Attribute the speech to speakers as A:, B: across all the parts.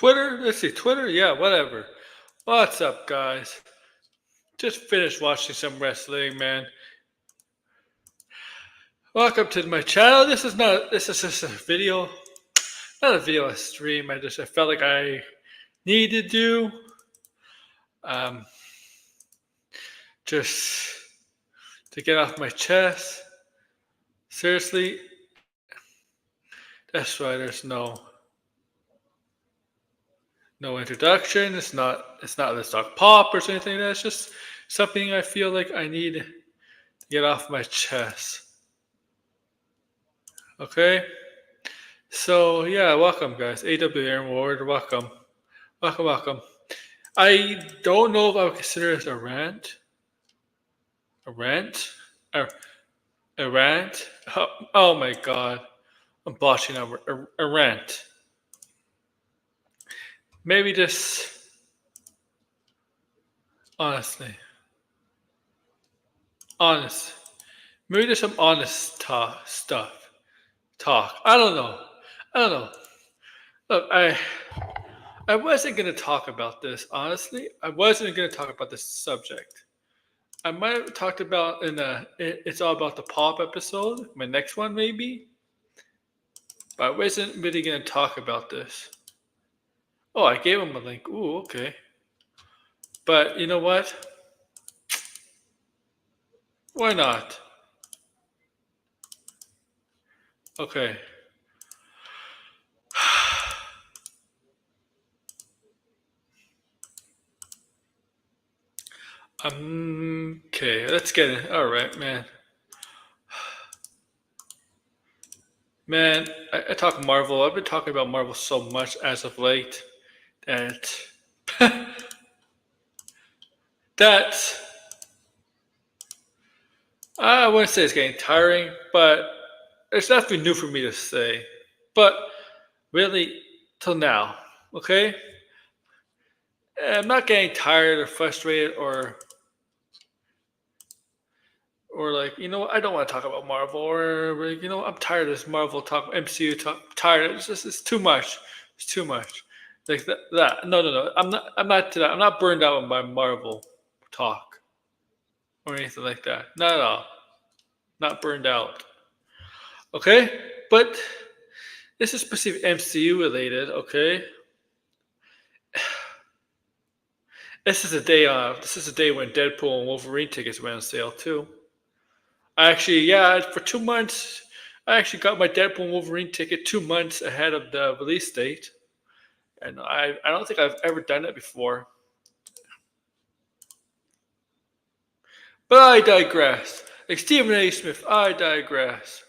A: Twitter? Let's see, Twitter? Yeah, whatever. What's up, guys? Just finished watching some wrestling, man. Welcome to my channel. This is just a video. Not a video, a stream. I felt like I need to do. Um, just to get off my chest. Seriously, that's why there's no introduction. It's not Let's Talk Pop or anything. That's just something I feel like I need to get off my chest. Okay? So yeah, welcome guys. AW Aaron Ward, welcome. Welcome. I don't know if I would consider it a rant. A rant? A rant? Oh my god. I'm botching up. A rant. Maybe just honestly. Honest. Maybe there's some honest stuff. Talk. I don't know. Look, I wasn't gonna talk about this, honestly. I wasn't gonna talk about this subject. I might have talked about in It's All About the Pop episode, my next one maybe. But I wasn't really gonna talk about this. Oh, I gave him a link. Ooh, okay. But you know what? Why not? Okay. Okay, let's get it. All right, man. Man, I talk Marvel. I've been talking about Marvel so much as of late that that I wouldn't say it's getting tiring, but it's definitely new for me to say. But really, till now, okay? I'm not getting tired or frustrated or like, I don't want to talk about Marvel or I'm tired of this Marvel talk, MCU talk. Tired. It's too much. It's too much. Like that. No. I'm not to that. I'm not burned out by Marvel talk or anything like that. Not at all. Not burned out. Okay, but this is specific MCU related. Okay, this is a day. This is a day when Deadpool and Wolverine tickets went on sale too. I actually, yeah, for 2 months, I actually got my Deadpool and Wolverine ticket 2 months ahead of the release date, and I don't think I've ever done it before. But I digress. Like Stephen A. Smith, I digress.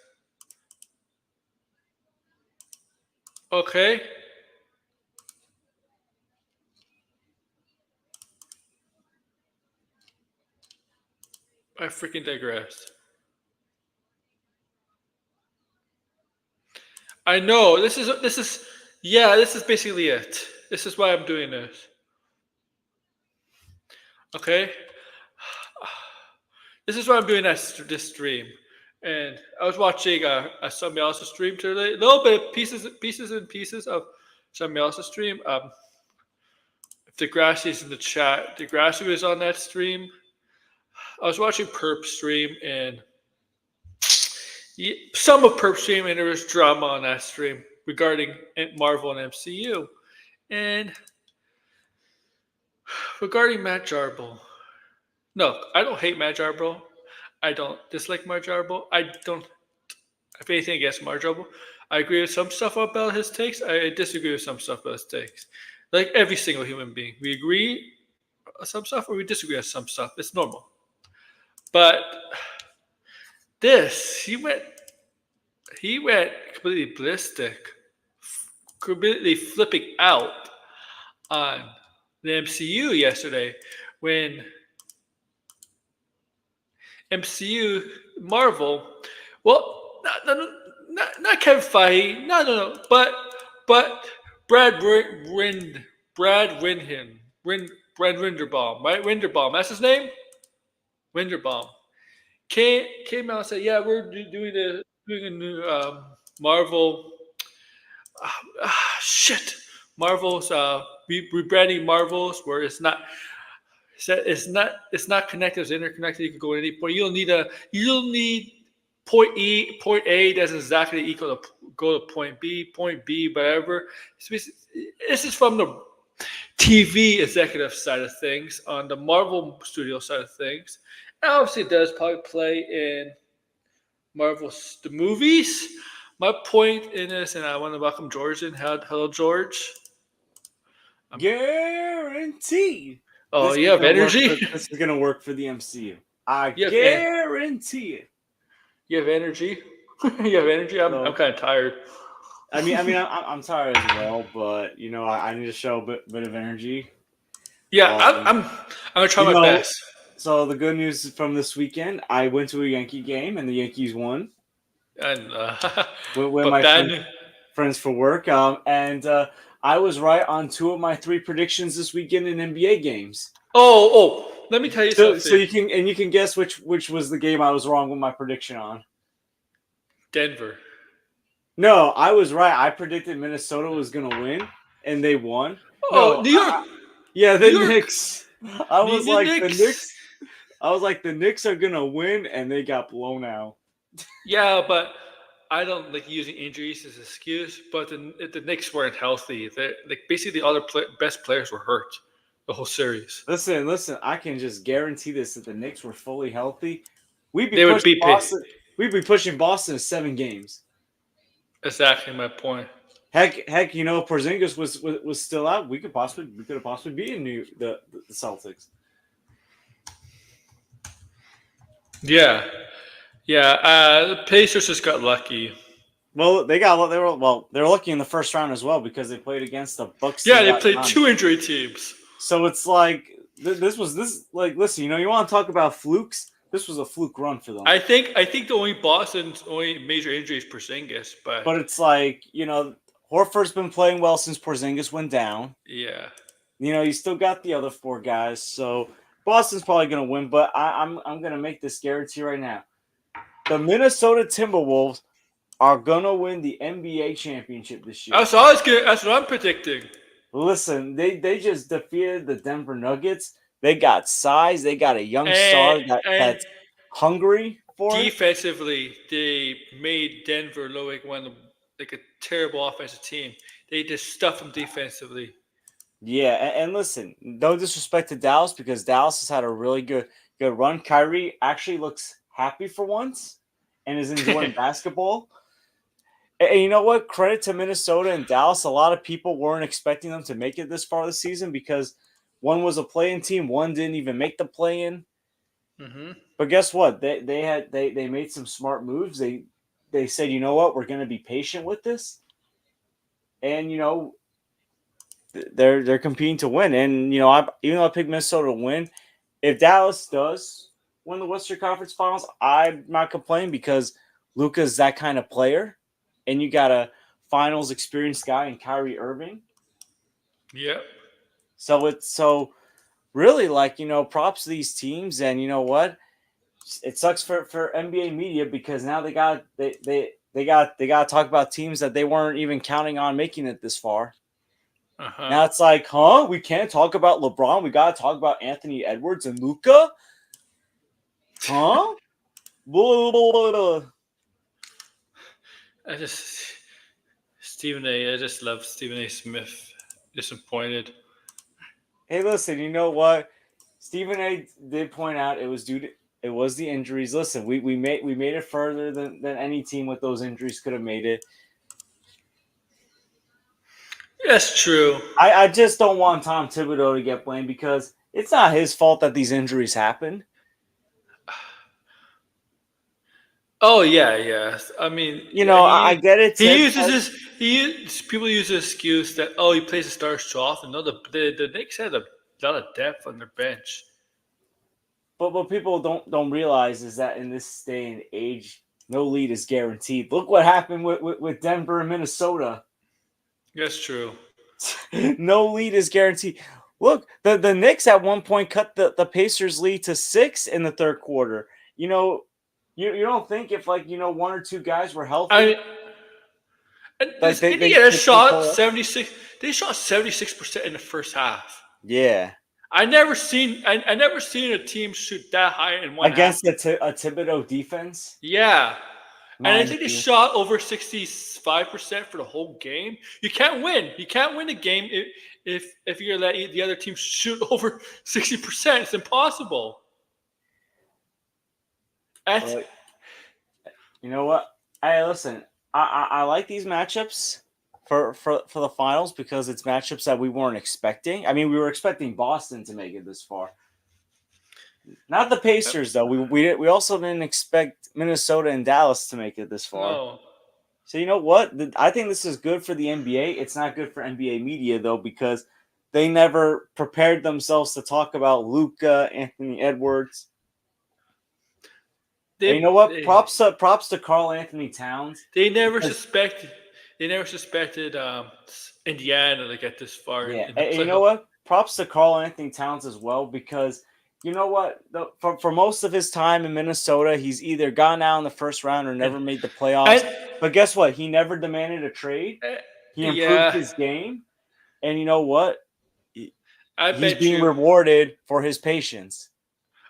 A: Okay. I freaking digress. I know this is basically it. This is why I'm doing this. Okay, this is why I'm doing this stream. And I was watching somebody else's stream today. A little bit of pieces of somebody else's stream. If Degrassi's in the chat, Degrassi was on that stream. I was watching Perp stream and some of Perp stream, and there was drama on that stream regarding Marvel and MCU. And regarding Matt Jarble, no, I don't hate Matt Jarble. I don't dislike Matt Jarble. I don't have anything against Matt Jarble. I agree with some stuff about his takes. I disagree with some stuff about his takes. Like every single human being, we agree on some stuff or we disagree on some stuff. It's normal. But this, he went completely ballistic, completely flipping out on the MCU yesterday when MCU Marvel, well, not Kevin Feige, no, but Brad Winderbaum, right? Winderbaum, that's his name. Winderbaum came out and said, "Yeah, we're doing a new Marvel." Shit, Marvel's rebranding Marvel's where it's not connected, it's interconnected. You can go at any point. You don't need point A doesn't exactly equal to go to point B, whatever. This is from the TV executive side of things, on the Marvel Studio side of things. And obviously, it does probably play in Marvel's the movies. My point in this, and I want to welcome George in. Hello, George. Um,
B: Guaranteed.
A: oh,
B: This
A: you
B: is
A: have
B: gonna work
A: energy.
B: for this is gonna work for the MCU. I
A: you have en-
B: guarantee it.
A: you have energy. you have energy. I'm
B: So
A: kind of tired.
B: I'm tired as well, but I need to show a bit of energy.
A: Yeah,
B: Um,
A: I'm gonna try
B: you
A: my
B: know,
A: best.
B: so the good news from this weekend, I went to a Yankee game and the Yankees won
A: And
B: with
A: but
B: my
A: bad
B: friends
A: news.
B: friends for work. And I was right on two of my three predictions this weekend in NBA games.
A: Let me tell you
B: So
A: something.
B: you can guess which was the game I was wrong with my prediction on.
A: Denver.
B: No, I was right. I predicted Minnesota was gonna win, and they won.
A: Oh,
B: No,
A: New York.
B: yeah,
A: New
B: the
A: York.
B: Knicks. I was
A: The
B: like the
A: Knicks.
B: Knicks. I was like the Knicks are gonna win, and they got blown out.
A: Yeah, but I don't like using injuries as an excuse. But the Knicks weren't healthy. Like basically the other best players were hurt the whole series.
B: Listen. I can just guarantee this: that the Knicks were fully healthy, we'd be
A: They would
B: pushing
A: beat Pitt.
B: Boston. We'd be pushing Boston to 7 games.
A: Exactly my point.
B: Heck. If Porzingis was still out, we could have possibly beaten the Celtics.
A: Yeah, yeah. The Pacers just got lucky.
B: Well, they were lucky in the first round as well because they played against the Bucks
A: Yeah,
B: team
A: they
B: got
A: played
B: done.
A: two injury teams.
B: So it's like this like listen, you want to talk about flukes? This was a fluke run for them.
A: I think the only Boston's only major injury is Porzingis, but
B: But it's like Horford's been playing well since Porzingis went down.
A: yeah.
B: You still got the other four guys, so Boston's probably gonna win. But I'm gonna make this guarantee right now: the Minnesota Timberwolves are gonna win the NBA championship this year.
A: That's what I'm predicting.
B: Listen, they just defeated the Denver Nuggets. They got size. They got a young
A: And
B: star
A: and
B: that's hungry for it.
A: defensively, they made Denver look like like a terrible offensive team. They just stuffed them defensively.
B: Yeah, and listen, no disrespect to Dallas because Dallas has had a really good run. Kyrie actually looks happy for once and is enjoying basketball. And you know what? Credit to Minnesota and Dallas. A lot of people weren't expecting them to make it this far this season because one was a play-in team, one didn't even make the play-in.
A: hmm
B: But guess what? They made some smart moves. They said, you know what, we're going to be patient with this, and they're competing to win. And even though I picked Minnesota to win, if Dallas does win the Western Conference Finals, I'm not complaining because Luka's that kind of player, and you got a Finals experienced guy in Kyrie Irving.
A: Yep.
B: So really like props to these teams, and you know what? It sucks for NBA media because now they got to talk about teams that they weren't even counting on making it this far.
A: Uh huh.
B: Now it's like, huh? We can't talk about LeBron. We got to talk about Anthony Edwards and Luka, huh? Blah, blah, blah, blah.
A: I just Stephen A. I just love Stephen A. Smith. Disappointed.
B: Hey, listen. You know what? Stephen A. did point out it was the injuries. Listen, we made it further than any team with those injuries could have made it.
A: That's true.
B: I just don't want Tom Thibodeau to get blamed because it's not his fault that these injuries happened.
A: Oh yeah, yeah. I mean, yeah,
B: I get it.
A: people use the excuse that he plays the stars too often. No, the Knicks had a lot of depth on their bench.
B: But what people don't realize is that in this day and age, no lead is guaranteed. Look what happened with Denver and Minnesota.
A: That's true.
B: No lead is guaranteed. Look, the Knicks at one point cut the Pacers lead to 6 in the third quarter. You don't think if one or two guys were healthy.
A: I And
B: Like
A: this Indiana
B: they can't
A: shot
B: pull it off.
A: 76. They shot 76% in the first half.
B: Yeah,
A: I never seen a team shoot that high in one half.
B: against a Thibodeau defense,
A: Yeah. And I
B: mind
A: think they
B: you.
A: shot over 65% for the whole game. You can't win. You can't win a game if you're letting the other team shoot over 60%. It's impossible. That's
B: But you know what? Hey, listen, I like these matchups for the finals because it's matchups that we weren't expecting. I mean, we were expecting Boston to make it this far, not the Pacers though. We also didn't expect Minnesota and Dallas to make it this far.
A: no.
B: So you know what? I think this is good for the NBA. It's not good for NBA media though because they never prepared themselves to talk about Luca, Anthony Edwards. And you know what?
A: They
B: Props to Carl Anthony Towns
A: they never
B: because
A: suspected Indiana to get this far
B: yeah,
A: in the
B: and you know
A: playoff.
B: what? Props to Carl Anthony Towns as well because you know what? For most of his time in Minnesota, he's either gone out in the first round or
A: And
B: never made the playoffs.
A: and
B: But guess what? He never demanded a trade.
A: uh,
B: He improved
A: yeah,
B: his game, and you know what?
A: I
B: He's
A: bet
B: being
A: you
B: rewarded for his patience.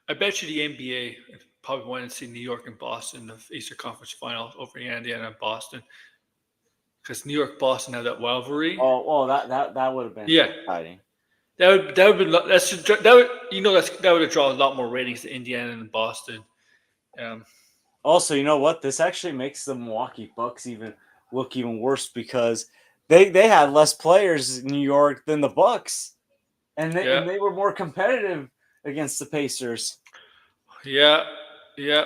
A: I bet you the NBA probably wanted to see New York and Boston in the Eastern Conference Finals over Indiana and Boston because New York Boston have that rivalry.
B: Oh, well, that would have been
A: Yeah,
B: exciting.
A: that would be that would that would have drawn a lot more ratings to Indiana and Boston. Um,
B: Also, you know what? This actually makes the Milwaukee Bucks even look even worse because they had less players in New York than the Bucks, and
A: yeah,
B: they were more competitive against the Pacers.
A: yeah, yeah.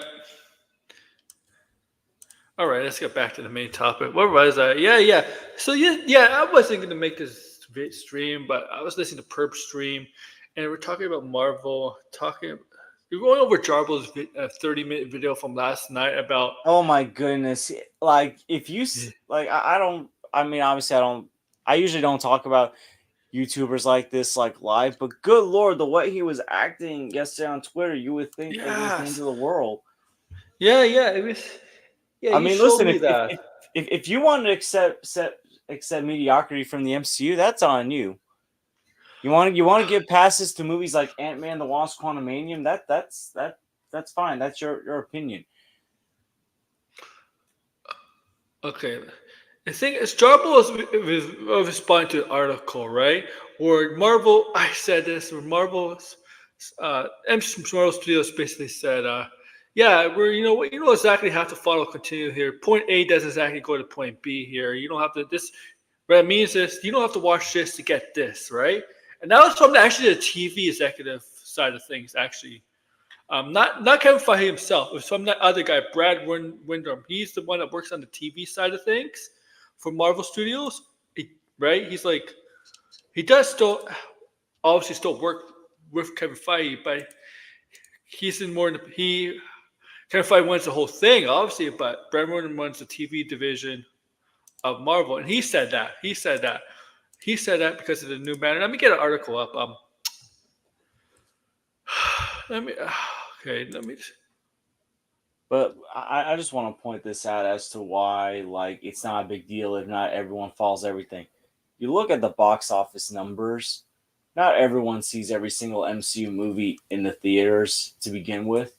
A: All right, let's get back to the main topic. What was that? Yeah, yeah. So yeah. I wasn't gonna make this stream, but I was listening to Perp stream, and we're talking about Marvel. We're going over Jarbo's 30-minute video from last night about.
B: Oh my goodness! Like if you like, I don't. I mean, obviously, I don't. I usually don't talk about YouTubers like this like live, but good lord, the way he was acting yesterday on Twitter, you would think it was the end
A: Yes.
B: of the world.
A: Yeah, yeah. It was. Yeah,
B: I
A: you
B: mean,
A: showed
B: listen,
A: me that.
B: if you want to accept mediocrity from the MCU, that's on you. You want to give passes to movies like Ant-Man the Wasp: Quantumanium, that's fine. That's your opinion.
A: Okay. The thing is, Jarbo was responding to an article, right? Where Marvel, I said this, where Marvel Studios basically said, yeah, you don't exactly have to follow continue here. Point A doesn't exactly go to point B here. You don't have to, what it means is, you don't have to watch this to get this, right? And that was from actually the TV executive side of things, actually. Not Kevin Feige himself. It was from that other guy, Brad Windham. He's the one that works on the TV side of things for Marvel Studios, right? He's like he does still obviously still work with Kevin Feige, but he's in more. He Kevin Feige runs the whole thing, obviously, but Brad Windham runs the TV division of Marvel, and he said that. He said that because of the new banner. Let me get an article up. Let me. Okay, let me.
B: But I just want to point this out as to why like it's not a big deal if not everyone follows everything. You look at the box office numbers. Not everyone sees every single MCU movie in the theaters to begin with.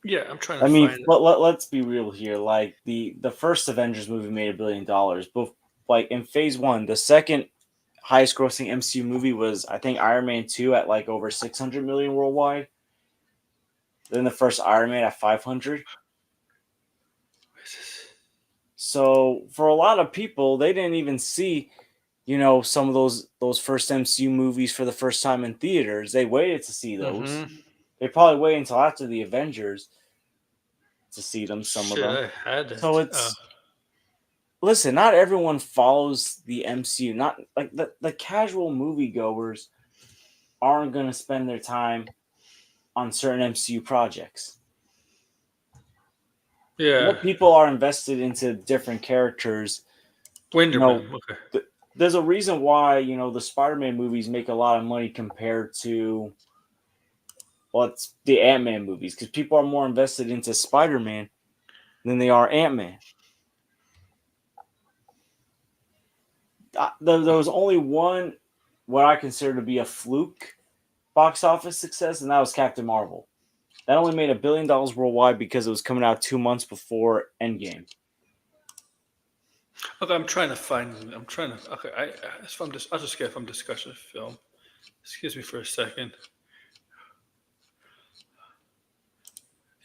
A: Yeah, I'm trying to
B: I mean,
A: find it.
B: let's be real here. Like the first Avengers movie made $1 billion, but like in Phase One, the second highest grossing MCU movie was I think Iron Man 2 at like over 600 million worldwide. Then the first Iron Man at 500. So for a lot of people, they didn't even see, some of those first MCU movies for the first time in theaters. They waited to see those.
A: Mm-hmm.
B: They probably waited until after the Avengers to see them. Some of
A: Shit,
B: them.
A: I had
B: So
A: it.
B: it's listen. Not everyone follows the MCU. Not like the casual moviegoers aren't going to spend their time on certain MCU projects.
A: Yeah,
B: What people are invested into different characters. You know,
A: Winderman. Okay.
B: there's a reason why the Spider-Man movies make a lot of money compared to it's the Ant-Man movies because people are more invested into Spider-Man than they are Ant-Man. there was only one what I consider to be a fluke box office success, and that was Captain Marvel. That only made $1 billion worldwide because it was coming out 2 months before Endgame.
A: Okay, I'm trying to find. I'm trying to. Okay, if I'm just. I'll just get from discussion film. Excuse me for a second.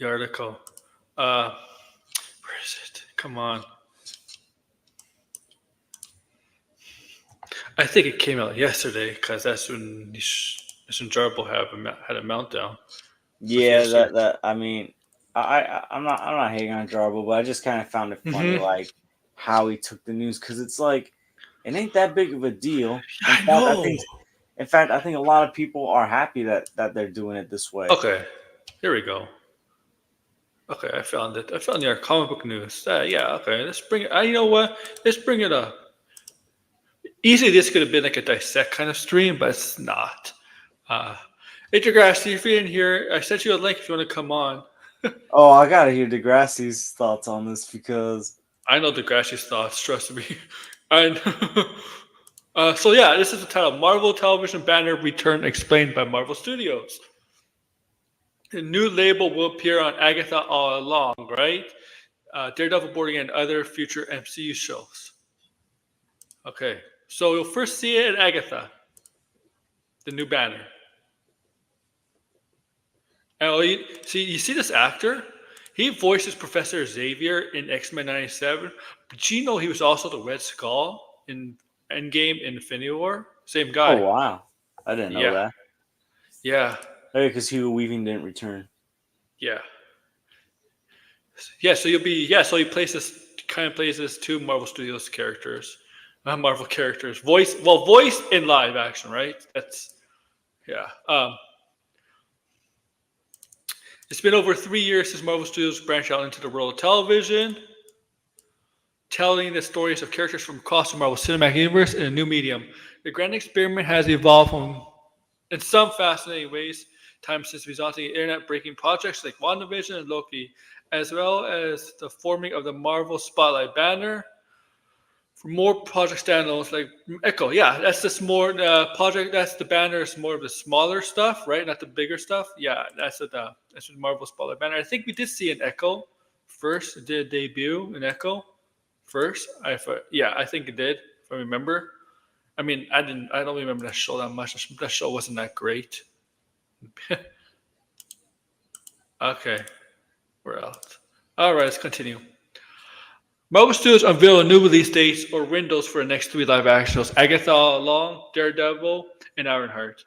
A: The article. Where is it? Come on. I think it came out yesterday because that's when Jarbo had a meltdown. Was
B: Yeah,
A: yesterday.
B: that I mean, I'm not hating on Jarbo, but I just kind of found it funny,
A: Mm-hmm.
B: like how he took the news because it's like it ain't that big of a deal.
A: Yeah, I know.
B: In fact, I think a lot of people are happy that they're doing it this way.
A: Okay, here we go. Okay, I found it. I found your comic book news. Yeah, okay. Let's bring it. You know what? Let's bring it up. Easily, this could have been like a dissect kind of stream, but it's not. Uh, hey, Degrassi, if you're in here, I sent you a link if you want to come on.
B: Oh, I gotta hear Degrassi's thoughts on this because
A: I know Degrassi's thoughts, trust me. And so, yeah, this is the title Marvel Television Banner Return Explained by Marvel Studios. The new label will appear on Agatha all along, right? Daredevil Boarding and other future MCU shows. Okay, so you'll first see it in Agatha, the new banner. And you see this actor? He voices Professor Xavier in X-Men '97. But you know he was also the Red Skull in Endgame and Infinity War? Same
B: oh
A: guy.
B: wow, I didn't know
A: Yeah,
B: that.
A: yeah,
B: Maybe because Hugo Weaving didn't return.
A: yeah. Yeah, so you'll be yeah, so he plays this kind of plays this two Marvel Studios characters. Not Marvel characters. Voice in live action, right? That's yeah. It's been over 3 years since Marvel Studios branched out into the world of television, telling the stories of characters from across the Marvel Cinematic Universe in a new medium. The grand experiment has evolved in some fascinating ways, time since resulting in internet-breaking projects like WandaVision and Loki, as well as the forming of the Marvel Spotlight banner. For more project standalones like Echo, yeah, that's just more project. That's the banner is more of the smaller stuff, right? Not the bigger stuff. Yeah, that's the Marvel Spotlight banner. I think we did see an Echo first. It did debut in Echo first. Yeah, I think it did. If I remember. I mean, I didn't. I don't remember that show that much. That show wasn't that great. Okay, where else? All right, let's continue. Marvel Studios unveiled a new release dates or windows for the next three live action shows: Agatha All Along, Daredevil, and Ironheart.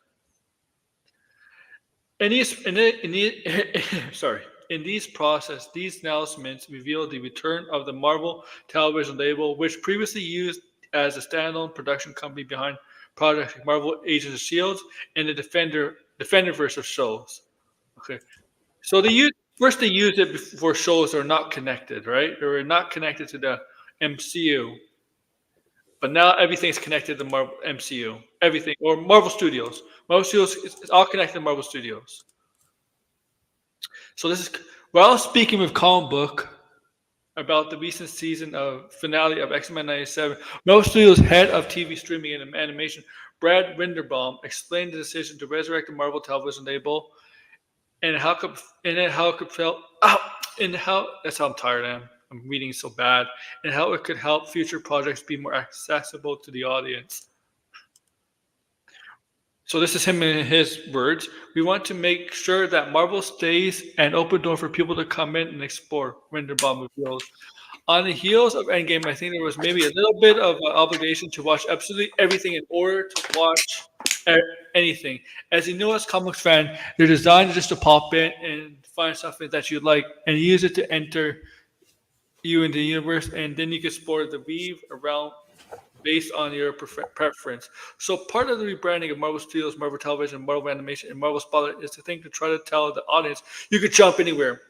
A: Sorry. In these process, these announcements reveal the return of the Marvel Television label, which previously used as a standalone production company behind projects like Marvel Agents of Shield and the Defenderverse of shows. Okay, so they used it before shows are not connected, right? They were not connected to the MCU, but now everything's connected to Marvel MCU. Everything or Marvel Studios. Marvel Studios is all connected to Marvel Studios. So this is while speaking with Comic Book about the recent season of finale of X-Men '97, Marvel Studios head of TV streaming and animation, Brad Winderbaum, explained the decision to resurrect the Marvel Television label and how it could felt and how that's how I'm tired I am. I'm reading so bad and how it could help future projects be more accessible to the audience. So this is him in his words. We want to make sure that Marvel stays an open door for people to come in and explore. Winterbaum reveals. On the heels of Endgame, I think there was maybe a little bit of an obligation to watch absolutely everything in order to watch anything. As a newest comics fan, you're designed just to pop in and find something that you like and use it to enter you in the universe, and then you can explore the weave around based on your preference. So part of the rebranding of Marvel Studios, Marvel Television, Marvel Animation, and Marvel Spotlight is to think to try to tell the audience you could jump anywhere.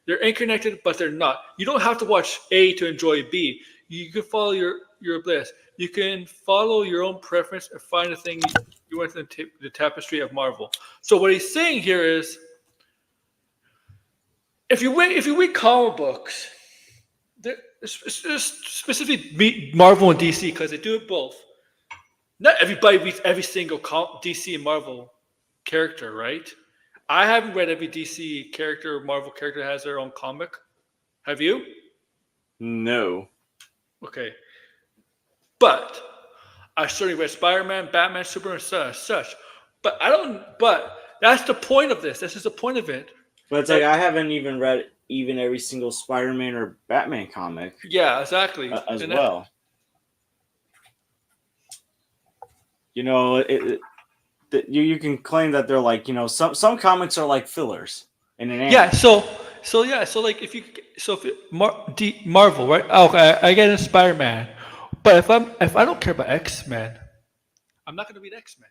A: They're interconnected, but they're not. You don't have to watch A to enjoy B. You can follow your bliss. You can follow your own preference and find the thing you want in the tapestry of Marvel. So what he's saying here is, if you read comic books, specifically Marvel and DC because they do it both. not everybody reads every single DC and Marvel character, right? I haven't read every DC character or Marvel character that has their own comic. Have you?
B: No.
A: Okay. But I certainly read Spider Man, Batman, Superman, such. But I don't. But that's the point of this. This is the point of it.
B: But it's like
A: That
B: I haven't even read even every single Spider-Man or Batman comic
A: yeah, exactly.
B: as
A: And that,
B: well. You know, you can claim that they're like, some comics are like fillers in an
A: yeah.
B: anime.
A: So like if you so if Marvel, right? Oh, okay, I get in Spider Man. But if I don't care about X Men, I'm not going to read X Men.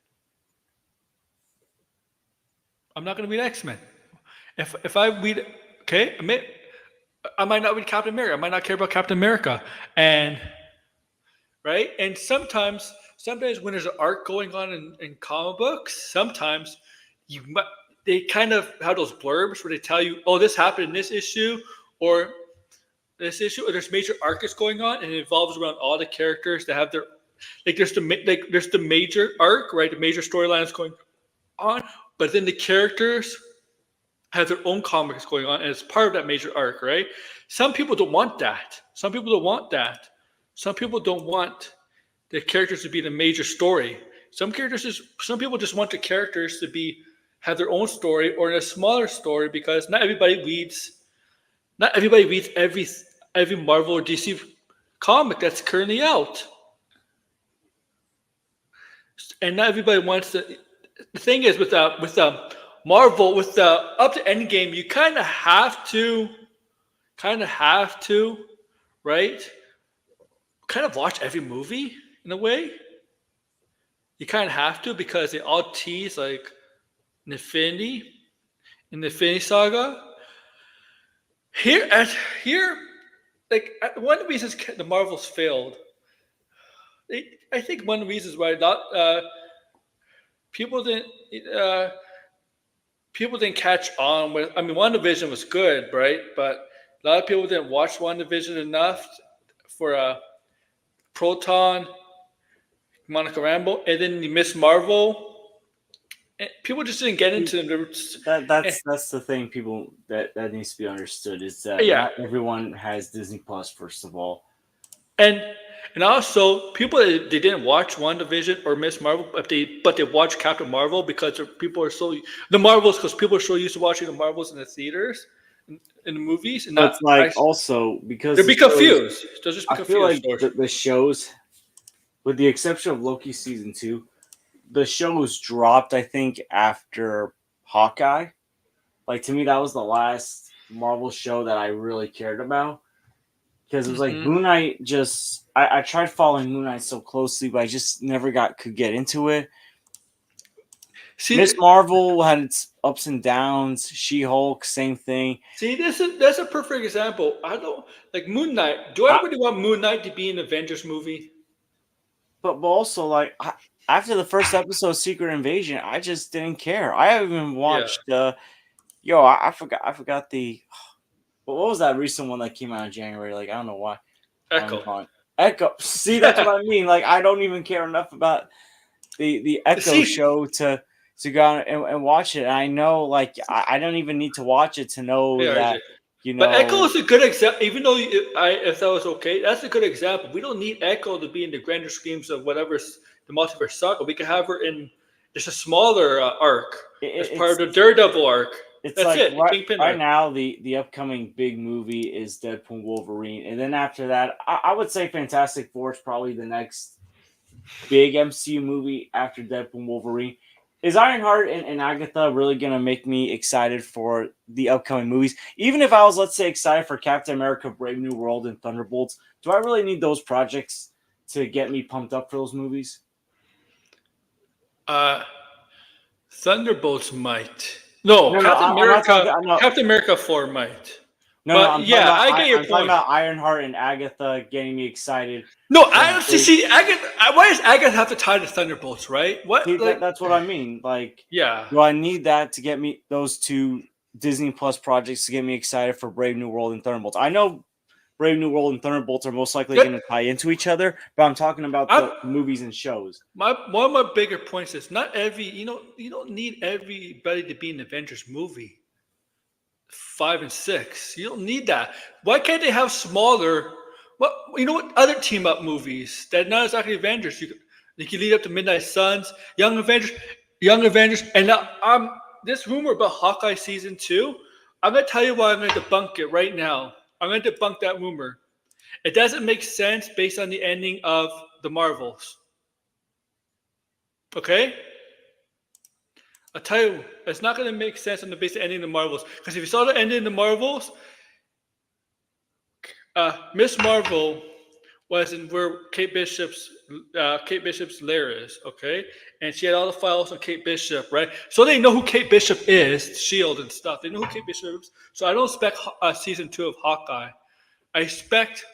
A: I'm not going to read X Men. If I read, okay, I might not read Captain America. I might not care about Captain America, and right. And sometimes when there's an arc going on in comic books, sometimes you they kind of have those blurbs where they tell you, oh, this happened in this issue, or this issue, or there's major arc is going on, and it involves around all the characters that have their there's the major arc, right? The major storylines going on, but then the characters have their own comics going on, and it's part of that major arc, right? Some people don't want that. Some people don't want that. Some people don't want the characters to be the major story. Some people just want the characters to be have their own story or in a smaller story because not everybody reads every Marvel or DC comic that's currently out, and not everybody wants to. The thing is with Marvel with the up to Endgame, you kind of have to, right? Kind of watch every movie in a way. You kind of have to because they all tease like an in the Infinity Saga. Here at here, like one of the reasons the Marvels failed. I think one of the reasons why not people didn't uh, people didn't catch on with. I mean, WandaVision was good, right? But a lot of people didn't watch WandaVision enough for Proton, Monica Rambeau, and then you Miss Marvel. And people just didn't get into them.
B: That's the thing people that needs to be understood is that
A: Yeah,
B: not everyone has Disney Plus, first of all.
A: and and also people that they didn't watch WandaVision or Miss Marvel, but they watched Captain Marvel because people are so the Marvels because people are so used to watching the Marvels in the theaters, in the movies, and
B: But
A: not
B: it's like
A: actually,
B: also because
A: they'll
B: the
A: be
B: shows,
A: confused. They'll just be
B: I feel
A: confused.
B: like the shows, with the exception of Loki season 2, the shows dropped, I think, after Hawkeye. Like, to me, that was the last Marvel show that I really cared about. Because it was like
A: Hmm.
B: Moon Knight just. I tried following Moon Knight so closely, but I just never could get into it.
A: See,
B: Miss Marvel had its ups and downs. She-Hulk, same thing.
A: see, that's a perfect example. I don't like Moon Knight. Do I
B: I,
A: really want Moon Knight to be an Avengers movie?
B: but also, like, after the first episode of Secret Invasion, I just didn't care. I haven't even
A: Yeah,
B: watched. Yo, I forgot the. What was that recent one that came out in January? Like, I don't know why.
A: Echo.
B: On Echo. See, that's what I mean. Like, I don't even care enough about the Echo
A: See,
B: show to go out and watch it. And I know, like, I don't even need to watch it to know
A: yeah,
B: that,
A: but Echo is a good example. Even though if that was okay, that's a good example. We don't need Echo to be in the grander schemes of whatever's the multiverse saga. We can have her in just a smaller arc as part of
B: it's
A: the Daredevil arc.
B: it's
A: That's
B: like
A: it. The Kingpin
B: right
A: arc.
B: now the upcoming big movie is Deadpool and Wolverine, and then after that, I would say Fantastic Four is probably the next big MCU movie after Deadpool and Wolverine. Is Ironheart and Agatha really gonna make me excited for the upcoming movies? Even if I was, let's say, excited for Captain America, Brave New World, and Thunderbolts, do I really need those projects to get me pumped up for those movies?
A: Uh, Thunderbolts might. No,
B: No, I'm not talking. No,
A: Captain America 4 might.
B: no,
A: But
B: I'm talking
A: yeah,
B: about.
A: I get your
B: I'm talking
A: point.
B: about Ironheart and Agatha getting me excited
A: No,
B: for
A: I honestly
B: big.
A: see Agatha. Why does Agatha have to tie to Thunderbolts, right?
B: See,
A: What, like,
B: that's what I mean. Like,
A: yeah.
B: do I need that to get me those two Disney Plus projects to get me excited for Brave New World and Thunderbolts? I know Brave New World and Thunderbolts are most likely
A: Good.
B: going to tie into each other. But I'm talking about
A: I'm,
B: the movies and shows.
A: one of my bigger points is not every you don't need everybody to be in an Avengers movie. 5 and 6. You don't need that. Why can't they have smaller? What other team up movies that not exactly Avengers? You can lead up to Midnight Suns, Young Avengers, and now this rumor about Hawkeye season 2. I'm gonna tell you why I'm gonna debunk it right now. I'm gonna debunk that rumor. It doesn't make sense based on the ending of the Marvels. Okay? I'll tell you, it's not going to make sense on the basis of ending the Marvels. Because if you saw the ending of the Marvels, Miss Marvel was in where Kate Bishop's lair is, okay? And she had all the files on Kate Bishop, right? So they know who Kate Bishop is, Shield and stuff. They know who Kate Bishop is. So I don't expect season 2 of Hawkeye. I expect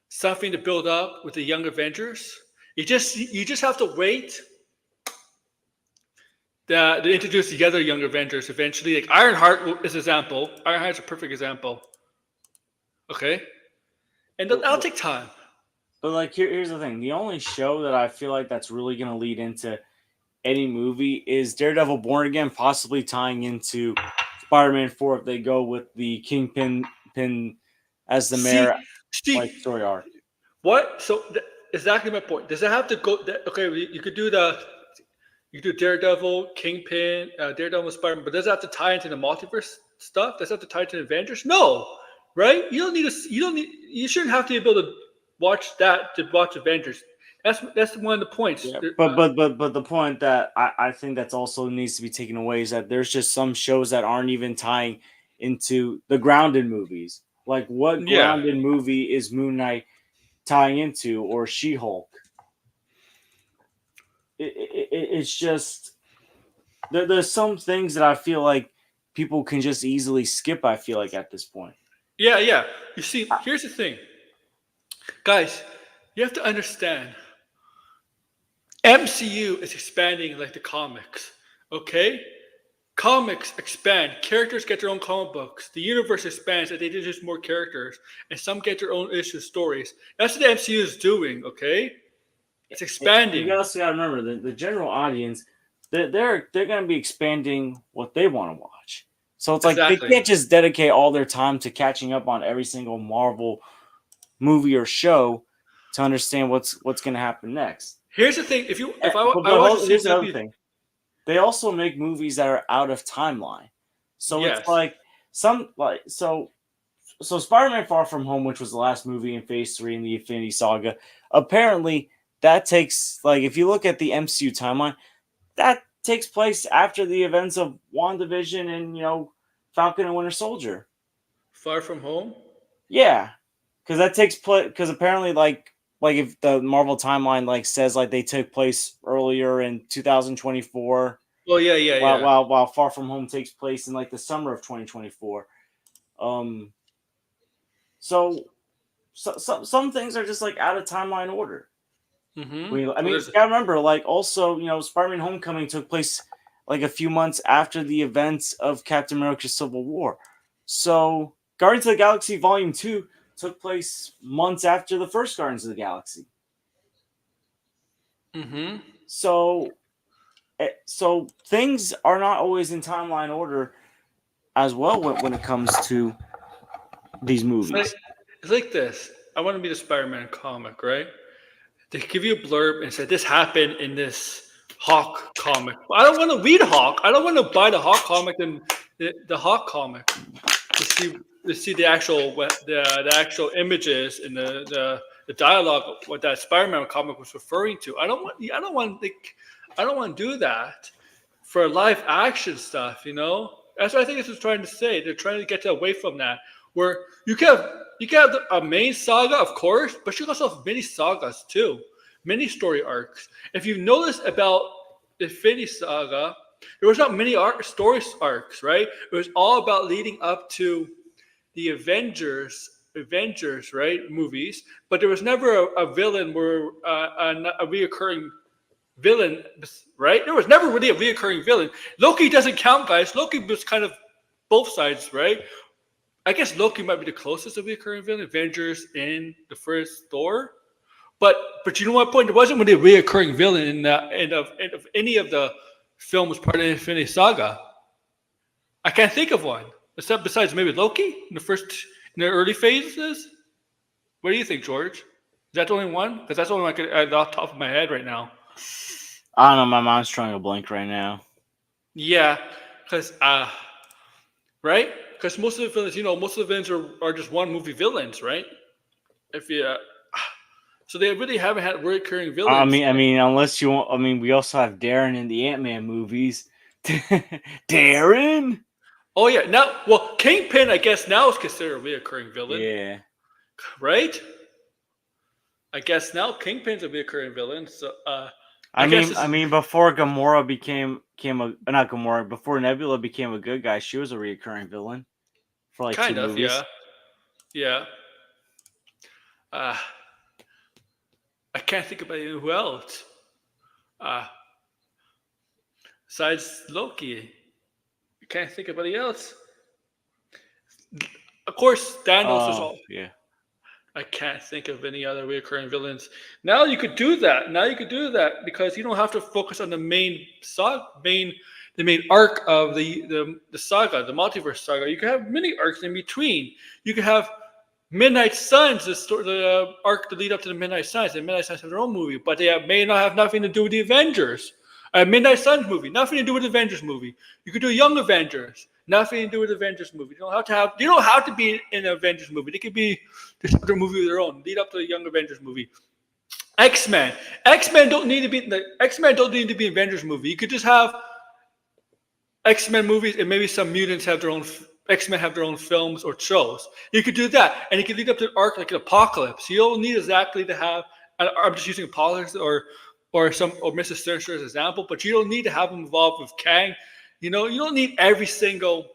A: something to build up with the Young Avengers. You just have to wait that they introduce the other Young Avengers eventually. Like Ironheart is an example. Ironheart's a perfect example. Okay, and that'll take time.
B: But like here's the thing: the only show that I feel like that's really going to lead into any movie is Daredevil Born Again, possibly tying into Spider-Man 4 if they go with the Kingpin as the
A: See,
B: mayor like
A: see
B: story arc.
A: what? So exactly my point. Does it have to go? Okay, you could do Daredevil, Kingpin, Daredevil, Spider-Man, but does it have to tie into the multiverse stuff? Does it have to tie into the Avengers? No, right? You don't need to. You don't need. You shouldn't have to be able to watch that to watch Avengers. That's one of the points.
B: Yeah, but the point that I think that's also needs to be taken away is that there's just some shows that aren't even tying into the grounded movies. Like what
A: Yeah,
B: grounded movie is Moon Knight tying into, or She-Hulk? It's just there's some things that I feel like people can just easily skip. I feel like at this point.
A: yeah. You see, here's the thing, guys. You have to understand. MCU is expanding like the comics. Okay, comics expand. Characters get their own comic books. The universe expands, and they introduce more characters, and some get their own issue stories. That's what the MCU is doing. Okay, it's
B: You
A: expanding.
B: also got to remember the general audience. They're going to be expanding what they want to watch. So it's like they
A: Exactly.
B: can't just dedicate all their time to catching up on every single Marvel movie or show to understand what's going to happen next.
A: Here's the thing: if I watch a
B: But here's the other
A: CW,
B: thing: they also make movies that are out of timeline. So it's
A: yes,
B: so Spider-Man: Far From Home, which was the last movie in Phase 3 in the Infinity Saga, apparently that takes if you look at the MCU timeline, that takes place after the events of WandaVision and Falcon and Winter Soldier.
A: Far From Home.
B: Yeah, because that takes place because apparently if the Marvel timeline says they took place earlier in 2024,
A: Well, yeah.
B: while Far From Home takes place in the summer of 2024. So some things are just out of timeline order.
A: Mm-hmm.
B: I mean, you gotta remember, also, Spider-Man: Homecoming took place a few months after the events of Captain America: Civil War. So Guardians of the Galaxy Volume 2 took place months after the first Guardians of the Galaxy.
A: Mm-hmm.
B: So things are not always in timeline order as well when it comes to these movies.
A: It's like this. I want to be the Spider-Man comic, right? They give you a blurb and say this happened in this Hawk comic. I don't want to read Hawk. I don't want to buy the Hawk comic and the Hawk comic to see the actual images and the dialogue of what that Spider-Man comic was referring to. I don't want to do that for live action stuff. That's what I think this is trying to say. They're trying to get away from that, where you can have a main saga, of course, but you can also have mini sagas too, mini story arcs. If you've noticed about the Infinity Saga, there was not many story arcs, right? It was all about leading up to the Avengers, right, movies. But there was never a villain where a reoccurring villain, right? There was never really a reoccurring villain. Loki doesn't count, guys. Loki was kind of both sides, right? I guess Loki might be the closest to reoccurring villain. Avengers in the first Thor, but you know what point? There wasn't really a reoccurring villain in that end of any of the films part of the Infinity Saga. I can't think of one except besides maybe Loki in the early phases. What do you think, George? Is that the only one? Because that's the only one I could off the top of my head right now.
B: I don't know. My mind's trying to blank right now.
A: Yeah, because right? Because most of the villains, most of the villains are just one movie villains, right? If you so they really haven't had recurring
B: I
A: villains.
B: mean, I mean, unless you want. I mean, we also have Darren in the Ant-Man movies. Darren.
A: Oh yeah, now Kingpin I guess now is considered a reoccurring villain,
B: Yeah.
A: right? I guess now Kingpin's a reoccurring villain. So
B: I
A: I guess
B: mean,
A: this is
B: before Gamora became a not Gamora, before Nebula became a good guy, she was a recurring villain for like two
A: kind of
B: movies.
A: yeah. Uh, I can't think about who else. Uh, besides Loki, I can't think of anybody else. Of course, Thanos is
B: Oh,
A: all.
B: yeah.
A: I can't think of any other recurring villains. Now you could do that. Now you could do that because you don't have to focus on the the main arc of the saga, the multiverse saga. You can have mini arcs in between. You can have Midnight Suns, the arc to lead up to the Midnight Suns. The Midnight Suns have their own movie, but they may not have nothing to do with the Avengers. A Midnight Suns movie, nothing to do with the Avengers movie. You could do Young Avengers, nothing to do with the Avengers movie. You don't have to be in an Avengers movie. They could be just another movie of their own. Lead up to the Young Avengers movie. X Men. X Men don't need to be an Avengers movie. You could just have X Men movies, and maybe some mutants have their own. X Men have their own films or shows. You could do that, and you could lead up to an arc like an Apocalypse. You don't need exactly to have. I'm just using Apocalypse or Mr. Sinister as an example, but you don't need to have them involved with Kang. You don't need every single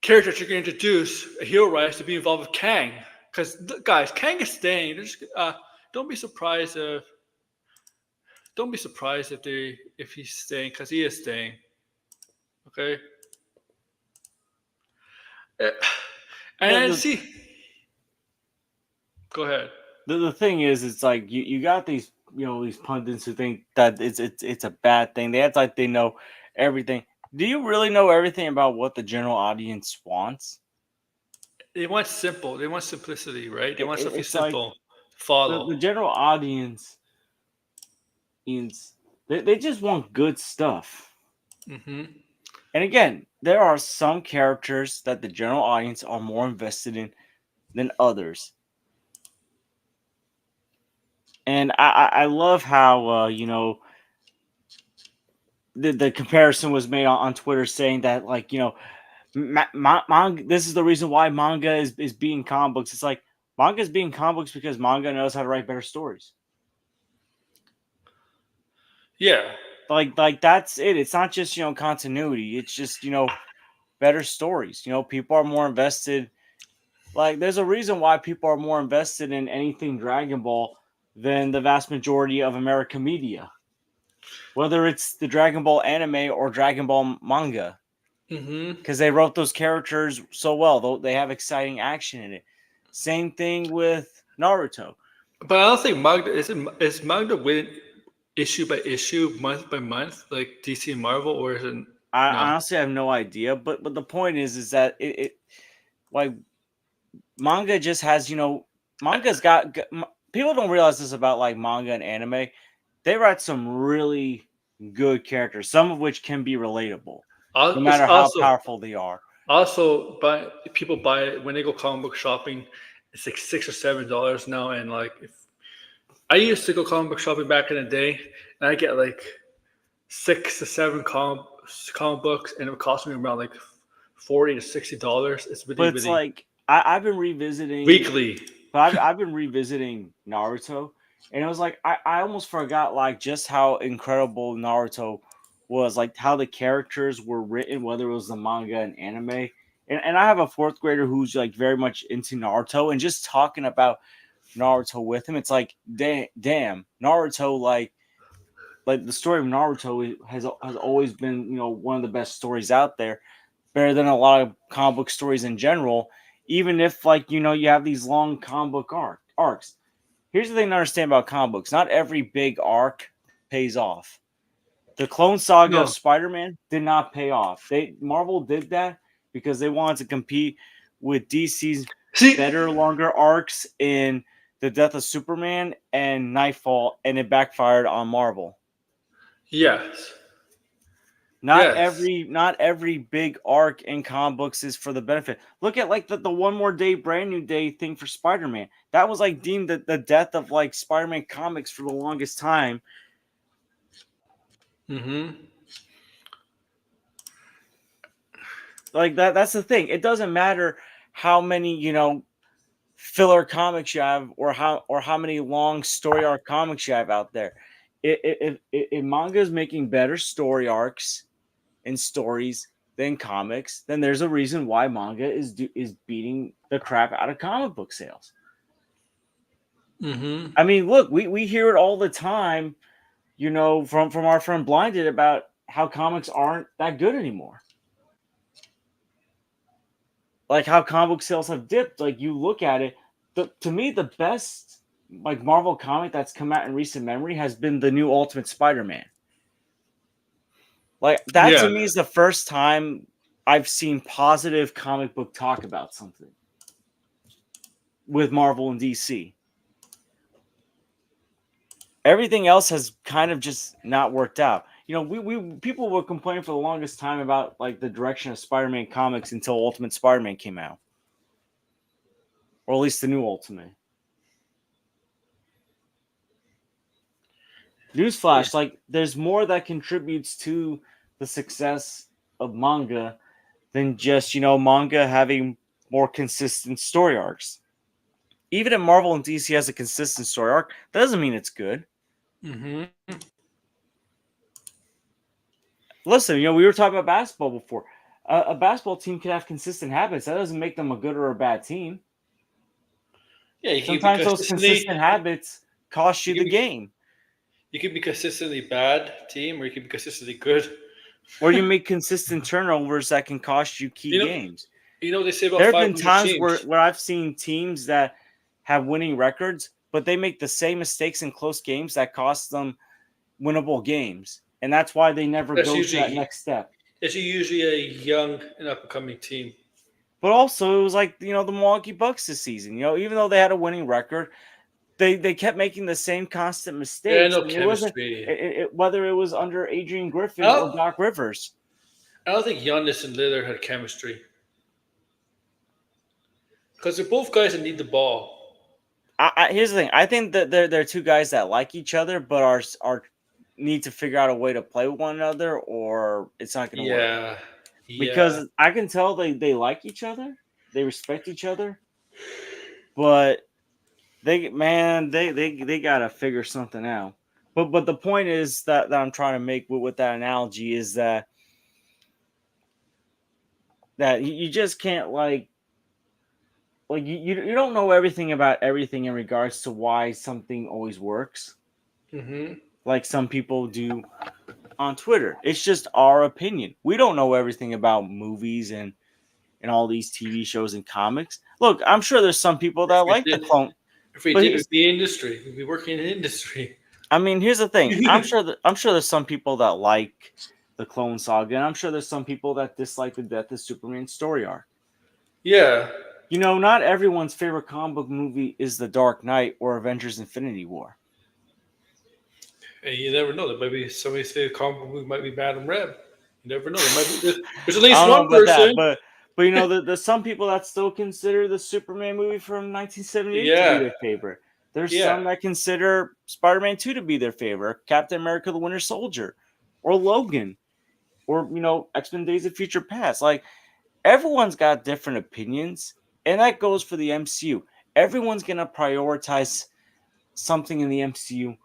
A: character that you're going to introduce a hero rise to be involved with Kang. Because guys, Kang is staying. Don't be surprised if if he's staying because he is staying. Okay. Uh,
B: The,
A: And
B: the,
A: see, go ahead.
B: the thing is, it's like you got these these pundits who think that it's a bad thing. They act like they know everything. Do you really know everything about what the general audience wants?
A: They want simple. They want simplicity, right? They want something
B: It's like
A: simple to follow.
B: the general audience is they just want good stuff.
A: Hmm.
B: And again, there are some characters that the general audience are more invested in than others. And I love how the comparison was made on Twitter saying that like manga. This is the reason why manga is being comic books. It's like manga is being comic books because manga knows how to write better stories.
A: Yeah.
B: Like that's it. It's not just continuity. It's just better stories. People are more invested. Like there's a reason why people are more invested in anything Dragon Ball than the vast majority of American media. Whether it's the Dragon Ball anime or Dragon Ball manga,
A: Hmm.
B: because they wrote those characters so well. Though they have exciting action in it. Same thing with Naruto.
A: But I don't think manga is manga written issue by issue, month by month, like DC and Marvel, or is it
B: I
A: no?
B: honestly have no idea, but the point is that it like manga just has manga's people don't realize this about like manga and anime. They write some really good characters, some of which can be relatable, no
A: It's
B: matter how powerful they are.
A: also people buy it when they go comic book shopping. It's like $6 or $7 now, and like if I used to go comic book shopping back in the day, and I get like 6 to 7 comic books, and it would cost me around like $40 to $60. It's
B: But
A: really
B: it's
A: really
B: like I've been revisiting,
A: weekly.
B: but I've been revisiting Naruto, and it was like I almost forgot like just how incredible Naruto was, like how the characters were written, whether it was the manga and anime. And I have a fourth grader who's like very much into Naruto, and just talking about Naruto with him, it's like damn Naruto, like the story of Naruto has always been one of the best stories out there. better than a lot of comic book stories in general. Even if like you have these long comic book arcs. Here's the thing to understand about comic books: not every big arc pays off. The Clone Saga of
A: No.
B: Spider-Man did not pay off. Marvel did that because they wanted to compete with DC's
A: See,
B: better, longer arcs in the Death of Superman and Nightfall, and it backfired on Marvel.
A: yes. Yes.
B: Not every big arc in comic books is for the benefit. Look at like the one more day, brand new day thing for Spider-Man. That was like deemed the death of like Spider-Man comics for the longest time.
A: Mm-hmm.
B: Like that's the thing. It doesn't matter how many, filler comics you have or how many long story arc comics you have out there. If manga is making better story arcs and stories than comics, then there's a reason why manga is beating the crap out of comic book sales.
A: Mm-hmm.
B: I mean, look, we hear it all the time, from our friend Blinded about how comics aren't that good anymore. Like how comic book sales have dipped. Like you look at it, to me the best like Marvel comic that's come out in recent memory has been the new Ultimate Spider-Man. Like that to
A: Yeah.
B: me is the first time I've seen positive comic book talk about something with Marvel and DC. Everything else has kind of just not worked out. We people were complaining for the longest time about like the direction of Spider-Man comics until Ultimate Spider-Man came out, or at least the new Ultimate. Newsflash, like there's more that contributes to the success of manga than just, manga having more consistent story arcs. Even if Marvel and DC has a consistent story arc, that doesn't mean it's good.
A: Mm-hmm.
B: Listen, we were talking about basketball before. A basketball team can have consistent habits. That doesn't make them a good or a bad team.
A: Yeah, you can be
B: Sometimes those
A: consistently.
B: consistent habits cost you
A: You
B: the
A: can be.
B: game.
A: You can be consistently bad team, or you can be consistently good.
B: Or you make consistent turnovers that can cost you key
A: You know.
B: games.
A: You know what they say about
B: There have been
A: 500
B: times where,
A: teams.
B: where I've seen teams that have winning records, but they make the same mistakes in close games that cost them winnable games. And that's why they never
A: That's
B: go to that
A: usually
B: next step.
A: it's usually a young and up and coming team.
B: But also, it was like, the Milwaukee Bucks this season. Even though they had a winning record, they kept making the same constant
A: Yeah,
B: mistakes.
A: no
B: And it wasn't,
A: chemistry.
B: whether it was under Adrian
A: I
B: Griffin or
A: don't,
B: Doc Rivers.
A: I don't think Giannis and Lillard had chemistry because they're both guys that need the ball.
B: Here's the thing. I think that they're two guys that like each other, but are need to figure out a way to play with one another, or it's not going to work.
A: Yeah, yeah.
B: Because I can tell they like each other, they respect each other, but they gotta figure something out. But the point is that I'm trying to make with that analogy is that you just can't like you don't know everything about everything in regards to why something always works,
A: Mm-hmm.
B: like some people do on Twitter. It's just our opinion. We don't know everything about movies and all these TV shows and comics. Look, I'm sure there's some people that
A: If we
B: like the
A: did,
B: clone,
A: if we
B: but
A: did, it'd be industry. We'd be working in industry.
B: I mean, here's the thing. I'm sure there's some people that like the Clone Saga, and I'm sure there's some people that dislike the death of Superman story arc.
A: Yeah,
B: Not everyone's favorite comic book movie is The Dark Knight or Avengers Infinity War.
A: and you never know. There might be somebody's favorite comic book movie might be Madam Red. You never know. There might be there's at
B: I
A: least
B: don't know
A: one
B: about that,
A: person.
B: but there's some people that still consider the Superman movie from 1978 to be
A: Yeah,
B: their favorite. There's
A: yeah.
B: some that consider Spider-Man 2 to be their favorite, Captain America: The Winter Soldier, or Logan, or X-Men: Days of Future Past. Like everyone's got different opinions, and that goes for the MCU. Everyone's gonna prioritize something in the MCU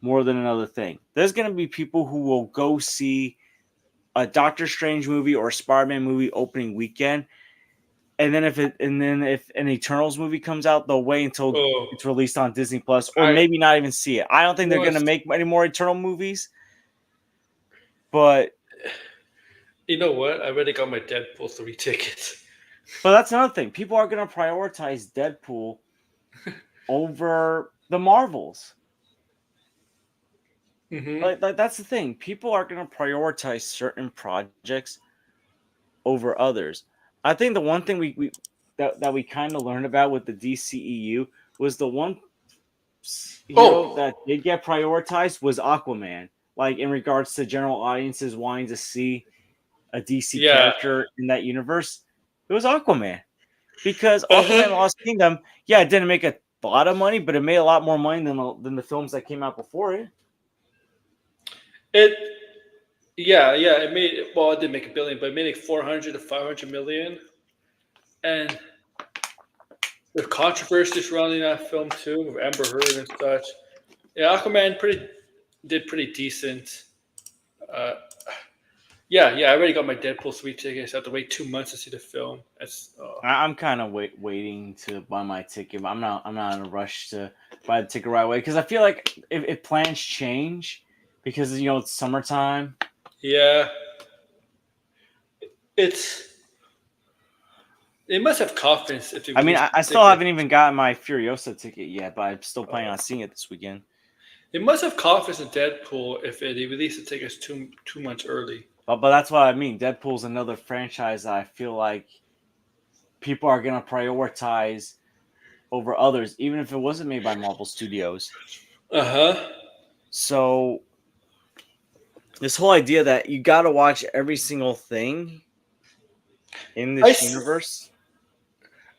B: more than another thing. There's gonna be people who will go see a Doctor Strange movie or a Spider-Man movie opening weekend, and then if an Eternals movie comes out, they'll wait until
A: Oh,
B: it's released on Disney Plus, or
A: I
B: maybe not even see it. I don't think they're gonna
A: was
B: make any more Eternal movies, but
A: You know what? I already got my Deadpool 3 tickets.
B: But that's another thing. People are going to prioritize Deadpool over the Marvels.
A: Hmm.
B: Like that's the thing. People are going to prioritize certain projects over others. I think the one thing that we kind of learned about with the DCEU was the one hero
A: Oh,
B: that did get prioritized was Aquaman. Like in regards to general audiences wanting to see a DC
A: yeah.
B: character in that universe, it was Aquaman. Because
A: Uh-huh.
B: Aquaman Lost Kingdom, yeah, it didn't make a lot of money, but it made a lot more money than the films that came out before it.
A: It, yeah, it made, well, it didn't make a billion, but it made like 400 to 500 million. And the controversy surrounding that film too, with Amber Heard and such. Yeah, Aquaman did pretty decent. Uh, yeah, I already got my Deadpool 3 tickets. I have to wait 2 months to see the film. That's
B: I'm kind of waiting to buy my ticket. I'm not in a rush to buy the ticket right away because I feel like if plans change because it's summertime.
A: yeah. It's they must have confidence if they
B: I mean,
A: release
B: I
A: the
B: still
A: ticket.
B: haven't even gotten my Furiosa ticket yet, but I'm still planning on seeing it this weekend.
A: They must have confidence in Deadpool if they release the tickets 2 months early.
B: But that's what I mean. Deadpool's another franchise that I feel like people are gonna prioritize over others, even if it wasn't made by Marvel Studios.
A: Uh huh.
B: So this whole idea that you got to watch every single thing in
A: I
B: this
A: s-
B: universe.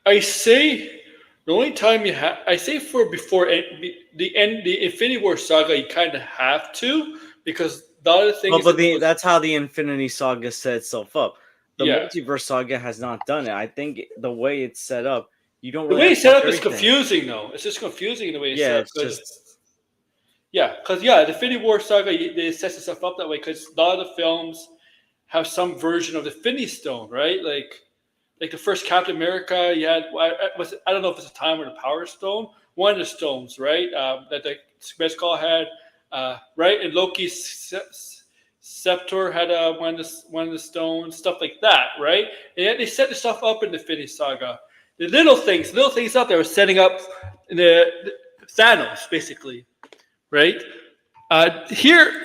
A: I say the only time you have, I say for before the Infinity War saga, you kind of have to because the other thing is
B: But
A: that there was
B: that's how the Infinity Saga set itself up. The
A: yeah.
B: Multiverse Saga has not done it. I think the way it's set up, you don't
A: The
B: really
A: way
B: have
A: it's
B: to
A: set
B: watch
A: up is
B: everything.
A: confusing though. It's just confusing in the way it's
B: Yeah,
A: set up
B: it's
A: because
B: just
A: the Infinity War saga they sets itself up that way because a lot of the films have some version of the Infinity Stone, right? Like the first Captain America, you had I don't know if it's a time or the Power Stone, one of the stones, right? That the Space Call had, right? And Loki's scepter had one of the stones, stuff like that, right? And yet they set the stuff up in the Infinity Saga. The little things out there were setting up the Thanos, basically, right? Here,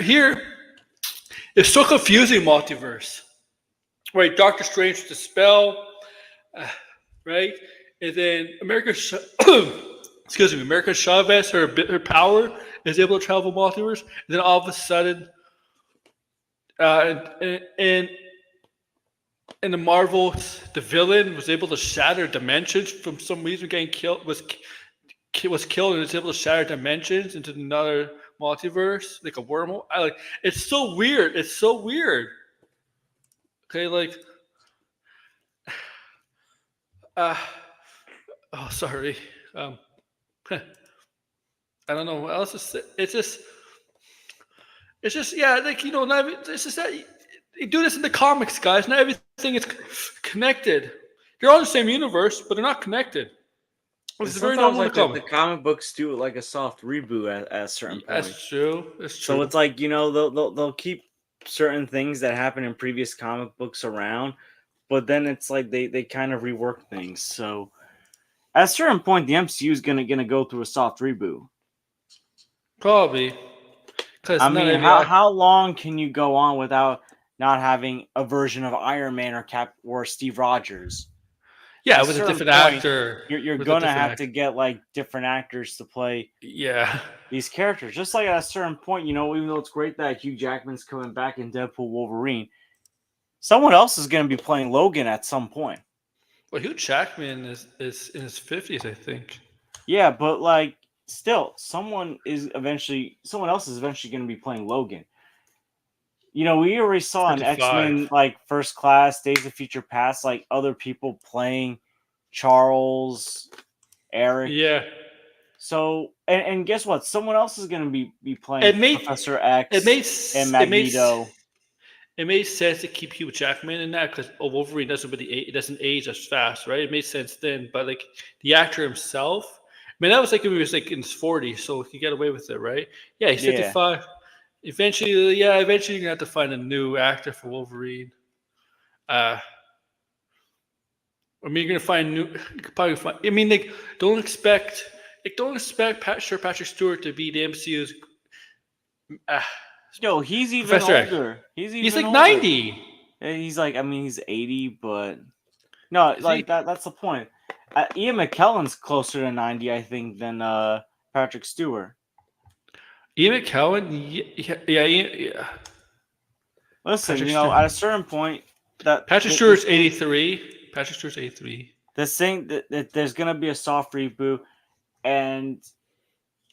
A: it's so confusing. Multiverse, right? Doctor Strange with the spell, uh, right? And then excuse me, America Chavez, her power is able to travel multiverse. And then all of a sudden, and in the Marvel, the villain was able to shatter dimensions from some reason. Getting killed was killed and was able to shatter dimensions into another multiverse, like a wormhole. It's so weird. It's so weird. Okay, like uh oh sorry. Um I don't know what else to say. It's just yeah, like not it's just that you do this in the comics, guys. Not everything is connected. They're all in the same universe, but they're not connected. This
B: and
A: is very
B: sometimes
A: normal in
B: like
A: the comic.
B: the comic books do it like a soft reboot at a certain point.
A: That's true. That's
B: So
A: true.
B: it's like they'll keep certain things that happen in previous comic books around, but then it's like they kind of rework things. So at a certain point, the MCU is gonna go through a soft reboot.
A: Probably
B: I
A: because not
B: mean,
A: every act.
B: how long can you go on without not having a version of Iron Man or Cap or Steve Rogers? At
A: Yeah,
B: a
A: with a
B: certain
A: different
B: point,
A: actor.
B: you're
A: With a
B: gonna
A: different
B: have
A: actor.
B: to get like different actors to play
A: Yeah.
B: these characters. Just like at a certain point, even though it's great that Hugh Jackman's coming back in Deadpool Wolverine, someone else is gonna be playing Logan at some point.
A: Well, Hugh Jackman is in his 50s, I think.
B: Yeah, but like still, someone else is eventually gonna be playing Logan. We already saw in X
A: 55.
B: Men like First Class, Days of Future Past, like other people playing Charles, Eric.
A: Yeah.
B: So and guess what? Someone else is going to be playing
A: It made
B: Professor
A: it
B: X
A: made
B: and
A: it made
B: Magneto.
A: it made sense to keep Hugh Jackman in that because Wolverine it doesn't age as fast, right? It made sense then, but like the actor himself, I mean, that was like if he was like in his 40s, so he get away with it, right? Yeah, he's
B: Yeah,
A: 55. Eventually you're gonna have to find a new actor for Wolverine. Uh, I mean, you're gonna find new. You could probably find. I mean, like, don't expect, don't expect Sir Patrick Stewart to be the MCU's uh,
B: Yo, he's even
A: Professor X.
B: older. He's
A: He's
B: even
A: like
B: older.
A: 90.
B: He's like, I mean, he's 80, but no,
A: Is he?
B: like that's the point. Ian McKellen's closer to 90, I think, than Patrick Stewart.
A: Ian McKellen? Yeah.
B: Listen,
A: Patrick
B: at
A: Stewart.
B: a certain point, that
A: Patrick
B: this
A: Stewart's
B: thing,
A: 83. Patrick Stewart's 83.
B: this thing that there's gonna be a soft reboot, and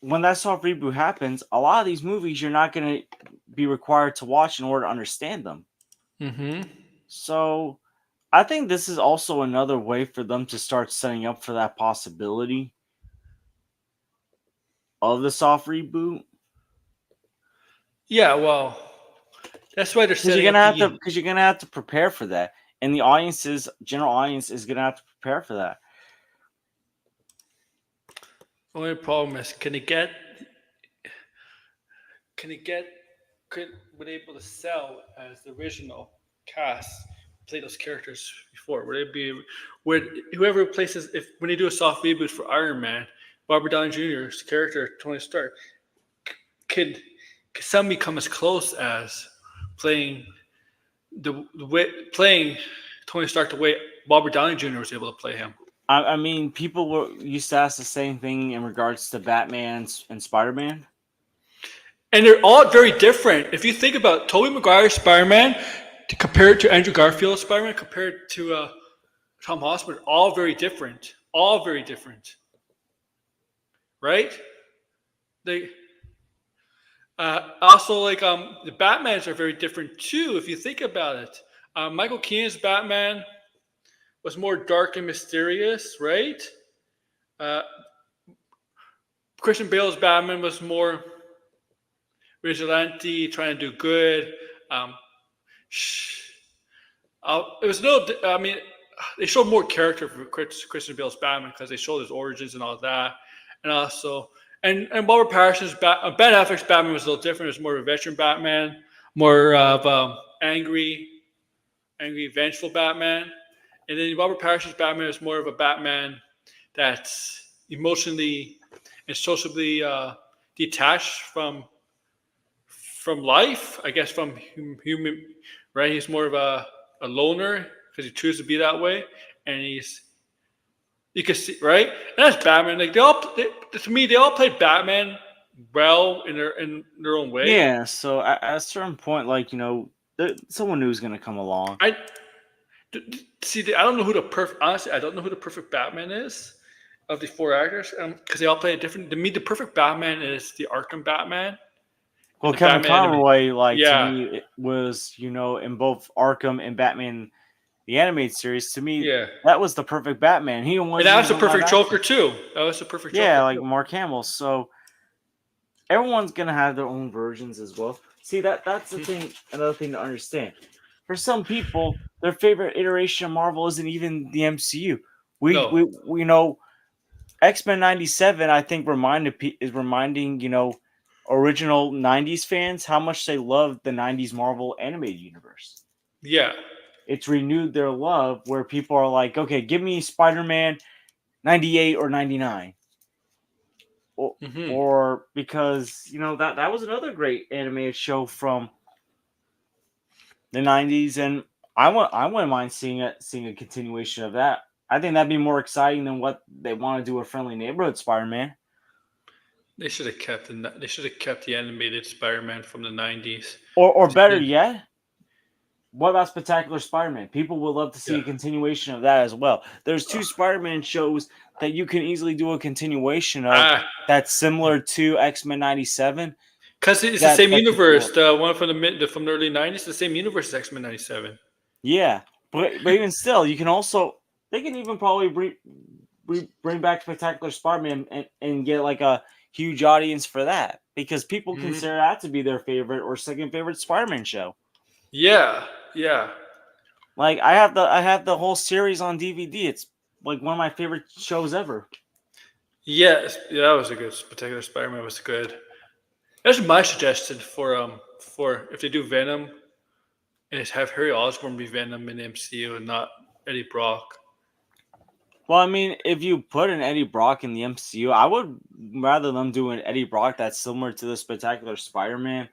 B: when that soft reboot happens, a lot of these movies you're not gonna be required to watch in order to understand them.
A: Mm-hmm.
B: So I think this is also another way for them to start setting up for that possibility of the soft reboot.
A: Yeah, well, that's why they're
B: Because you're
A: setting
B: gonna
A: up
B: have to,
A: the.
B: because you're gonna have to prepare for that, and the general audience is gonna have to prepare for that.
A: Only problem is, can it get, could were they able to sell as the original cast play those characters before? Would it be, would whoever replaces, if when they do a soft reboot for Iron Man, Robert Downey Jr.'s character Tony Stark, could could somebody come as close as playing the way playing Tony Stark the way Robert Downey Jr. was able to play him?
B: I mean, people were used to ask the same thing in regards to Batman and Spider Man.
A: And they're all very different. If you think about Tobey Maguire's Spider-Man to compare it to Andrew Garfield's Spider-Man, compared to Tom Holland, all very different. All very different, right? They also like the Batmans are very different too. If you think about it, Michael Keaton's Batman was more dark and mysterious, right? Uh, Christian Bale's Batman was more vigilante, trying to do good. Um, it was a little. I mean, they showed more character for Christian Bale's Batman because they showed his origins and all that, and also and Robert Pattinson's Ben Affleck's Batman was a little different. It was more of a veteran Batman, more of angry, vengeful Batman, and then Robert Pattinson's Batman is more of a Batman that's emotionally and socially detached from life, I guess, from human, right? He's more of a loner because he chooses to be that way, and you can see, right? And that's Batman. Like to me, they all played Batman well in their own way.
B: Yeah. So at a certain point, like someone new is gonna come along.
A: I see. I don't know who the perfect. Honestly, I don't know who the perfect Batman is of the four actors because they all play a different. To me, the perfect Batman is the Arkham Batman.
B: Well,
A: The
B: Kevin
A: Batman anime.
B: Conroy, like to
A: Yeah,
B: me, it was in both Arkham and Batman, the animated series. To me,
A: yeah.
B: that was the perfect Batman. He
A: And
B: wasn't
A: that was the
B: even live
A: perfect Joker
B: action.
A: too. That was the perfect
B: Yeah,
A: Joker
B: like
A: too.
B: Mark Hamill. So everyone's gonna have their own versions as well. See that's the thing. Another thing to understand. For some people, their favorite iteration of Marvel isn't even the MCU.
A: No.
B: We X-Men 97, I think, is reminding original 90s fans how much they love the 90s Marvel animated universe.
A: Yeah.
B: It's renewed their love where people are like, okay, give me Spider-Man 98 or 99. Or,
A: Hmm.
B: or because that was another great animated show from the 90s, and I wouldn't mind seeing a continuation of that. I think that'd be more exciting than what they want to do with Friendly Neighborhood Spider-Man.
A: They should have kept they should have kept the animated Spider-Man from the 90s.
B: Or
A: Because
B: better yet, what about Spectacular Spider-Man? People would love to see
A: yeah.
B: a continuation of that as well. There's two Spider-Man shows that you can easily do a continuation of
A: Ah,
B: that's similar to X-Men 97.
A: because it's the
B: That
A: same
B: that could
A: universe.
B: work.
A: The one from the early 90s, the same universe as X-Men 97.
B: Yeah, but even still, you can also they can even probably bring back Spectacular Spider-Man and get like a huge audience for that because people
A: Hmm.
B: consider that to be their favorite or second favorite Spider-Man show.
A: Yeah. Yeah.
B: Like I have the whole series on DVD. It's like one of my favorite shows ever.
A: Yes. Yeah, that was a good particular Spider-Man was good. That's my suggestion for if they do Venom. and have Harry Osborn be Venom in the MCU and not Eddie Brock.
B: Well, I mean, if you put an Eddie Brock in the MCU, I would rather them do an Eddie Brock that's similar to the Spectacular Spider-Man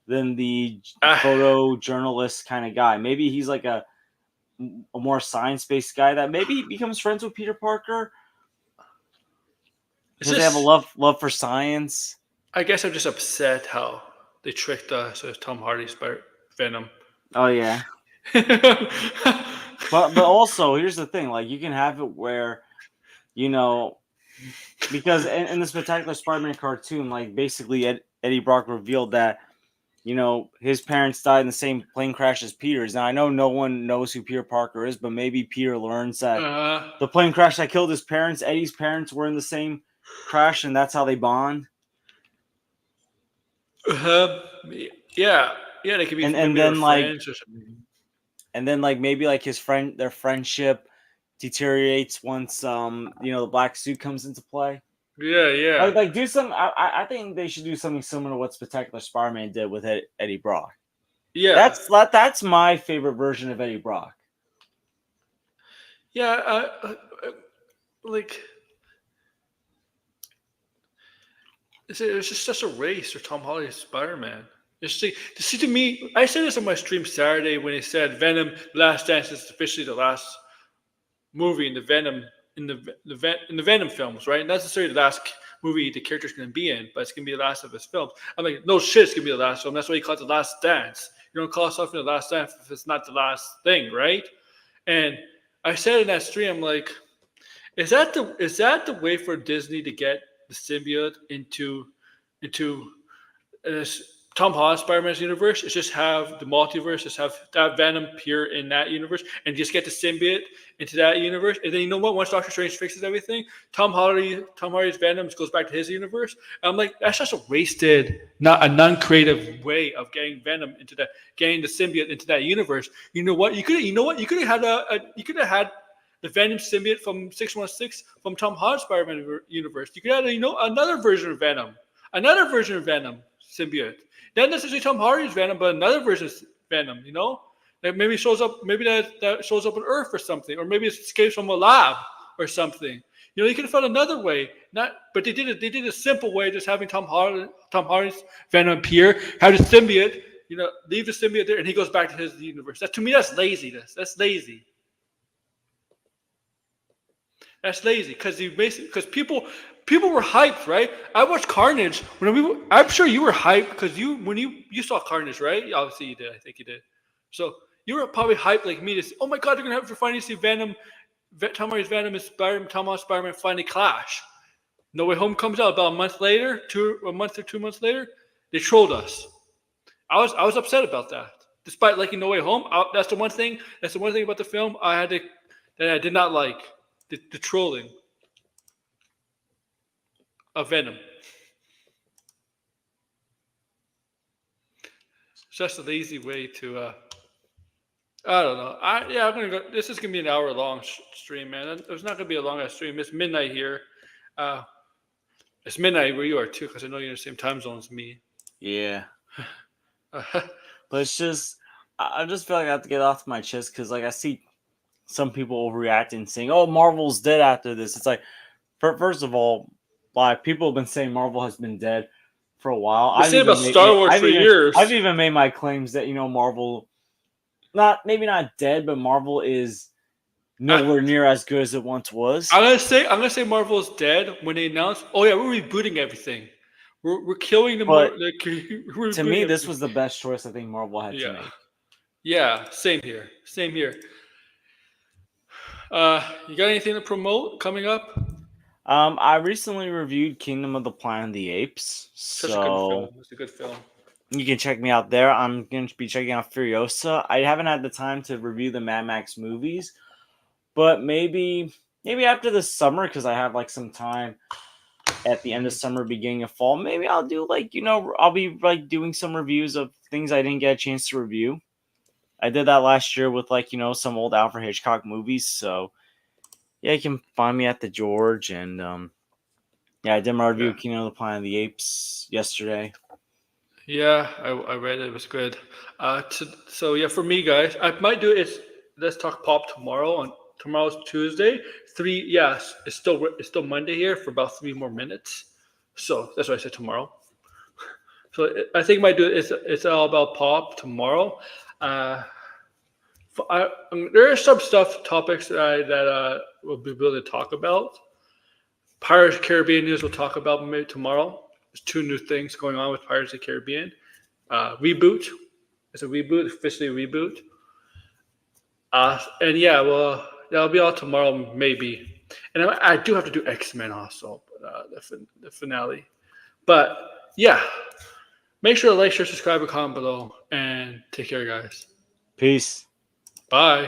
B: than the
A: Ah,
B: photojournalist kind of guy. Maybe he's like a more science-based guy that maybe he becomes friends with Peter Parker
A: it's
B: because they have a
A: just,
B: love for science.
A: I guess I'm just upset how they tricked us with Tom Hardy's Venom.
B: Oh yeah. But also here's the thing, like you can have it where, you know, because in the Spectacular Spider-Man cartoon, like basically Eddie Brock revealed that, you know, his parents died in the same plane crash as Peter's. Now I know no one knows who Peter Parker is, but maybe Peter learns that
A: uh,
B: the plane crash that killed his parents, Eddie's parents were in the same crash, and that's how they bond.
A: uh, yeah, yeah, they could be,
B: And
A: maybe they were
B: then like
A: friends or something.
B: maybe like their friendship deteriorates once you know, the black suit comes into play.
A: Yeah, yeah,
B: Like do some. I think they should do something similar to what Spectacular Spider-Man did with Eddie Brock.
A: yeah,
B: That's my favorite version of Eddie Brock.
A: yeah. Like it's just such a race for Tom Holland's Spider Man. To see to me, I said this on my stream Saturday when he said Venom: The Last Dance is officially the last movie in the Venom in the Venom films, right? Not necessarily the last movie the character's going to be in, but it's going to be the last of his films. I'm like, no shit, it's going to be the last film. That's why he called it The Last Dance. You don't call something the last dance if it's not the last thing, right? And I said in that stream, I'm like, is that the way for Disney to get the symbiote into uh, Tom Holland Spider-Man's universe? Is just have the multiverse, just have that Venom appear in that universe, and just get the symbiote into that universe. And then you know what? Once Doctor Strange fixes everything, Tom Hardy's Venom goes back to his universe. And I'm like, that's just a wasted, not a non-creative way of getting Venom into that, getting the symbiote into that universe. You know what? You could have had you could have had the Venom symbiote from 616 from Tom Holland's Spider-Man universe. You could have, another version of Venom symbiote. Not necessarily Tom Hardy's Venom, but another version of Venom. That maybe shows up. Maybe that shows up on Earth or something, or maybe it escapes from a lab or something. You could have found another way. Not, but they did it. They did a simple way, just having Tom Hardy's Venom appear, have the symbiote. Leave the symbiote there, and he goes back to his universe. That to me, that's laziness. That's lazy. That's lazy because people were hyped, right? I watched Carnage I'm sure you were hyped because when you saw Carnage, right? Obviously you did. I think you did. So you were probably hyped like me to see, oh my god, they're gonna have to finally see Venom, Tom Hardy's Venom and Tom Holland's Spider-Man finally clash. No Way Home comes out about a month later, a month or 2 months later. They trolled us. I was upset about that. Despite liking No Way Home, that's the one thing. That's the one thing about the film that I did not like the trolling of Venom. It's just a lazy way to. I don't know. I'm gonna go. This is gonna be an hour long stream, man. It's not gonna be a long ass stream. It's midnight here. Uh, it's midnight where you are too, because I know you're in the same time zone as me.
B: Yeah, but it's just I just feel like I have to get off my chest because like I see some people overreacting, saying, "Oh, Marvel's dead after this." It's like, first of all, like people have been saying Marvel has been dead for a while.
A: I've been saying about Star Wars for
B: I've
A: years.
B: even made my claims that Marvel, not maybe not dead, but Marvel is
A: I,
B: nowhere near as good as it once was.
A: I'm gonna say Marvel is dead when they announce. Oh yeah, we're rebooting everything. We're killing the
B: But
A: like, we're
B: to me,
A: rebooting
B: this
A: everything.
B: was the best choice I think Marvel had to
A: Yeah,
B: make.
A: yeah. Same here. Same here. You got anything to promote coming up?
B: I recently reviewed Kingdom of the Planet of the Apes,
A: Such a good
B: so
A: film. It's a good film.
B: you can check me out there. I'm going to be checking out Furiosa. I haven't had the time to review the Mad Max movies, but maybe after the summer, because I have like some time at the end of summer, beginning of fall. Maybe I'll do like I'll be like doing some reviews of things I didn't get a chance to review. I did that last year with like some old Alfred Hitchcock movies. So yeah, you can find me at the George, and yeah, I did my review
A: Yeah,
B: of Kingdom of the Planet of the Apes yesterday.
A: Yeah, I read it. It was good. So yeah, for me, guys, I might do it. Let's talk pop tomorrow. On tomorrow's Tuesday. Three. Yes, it's still Monday here for about 3 more minutes. So that's why I said tomorrow. So I think my do it's all about pop tomorrow. Uh, there are some stuff topics that we'll be able to talk about. Pirates of the Caribbean news we'll talk about maybe tomorrow. There's two new things going on with Pirates of the Caribbean. Reboot. It's a reboot, officially a reboot. And yeah, well, that'll be all tomorrow maybe. And I do have to do X Men also, but, the finale. But yeah, make sure to like, share, subscribe, and comment below, and take care, guys.
B: Peace.
A: Bye.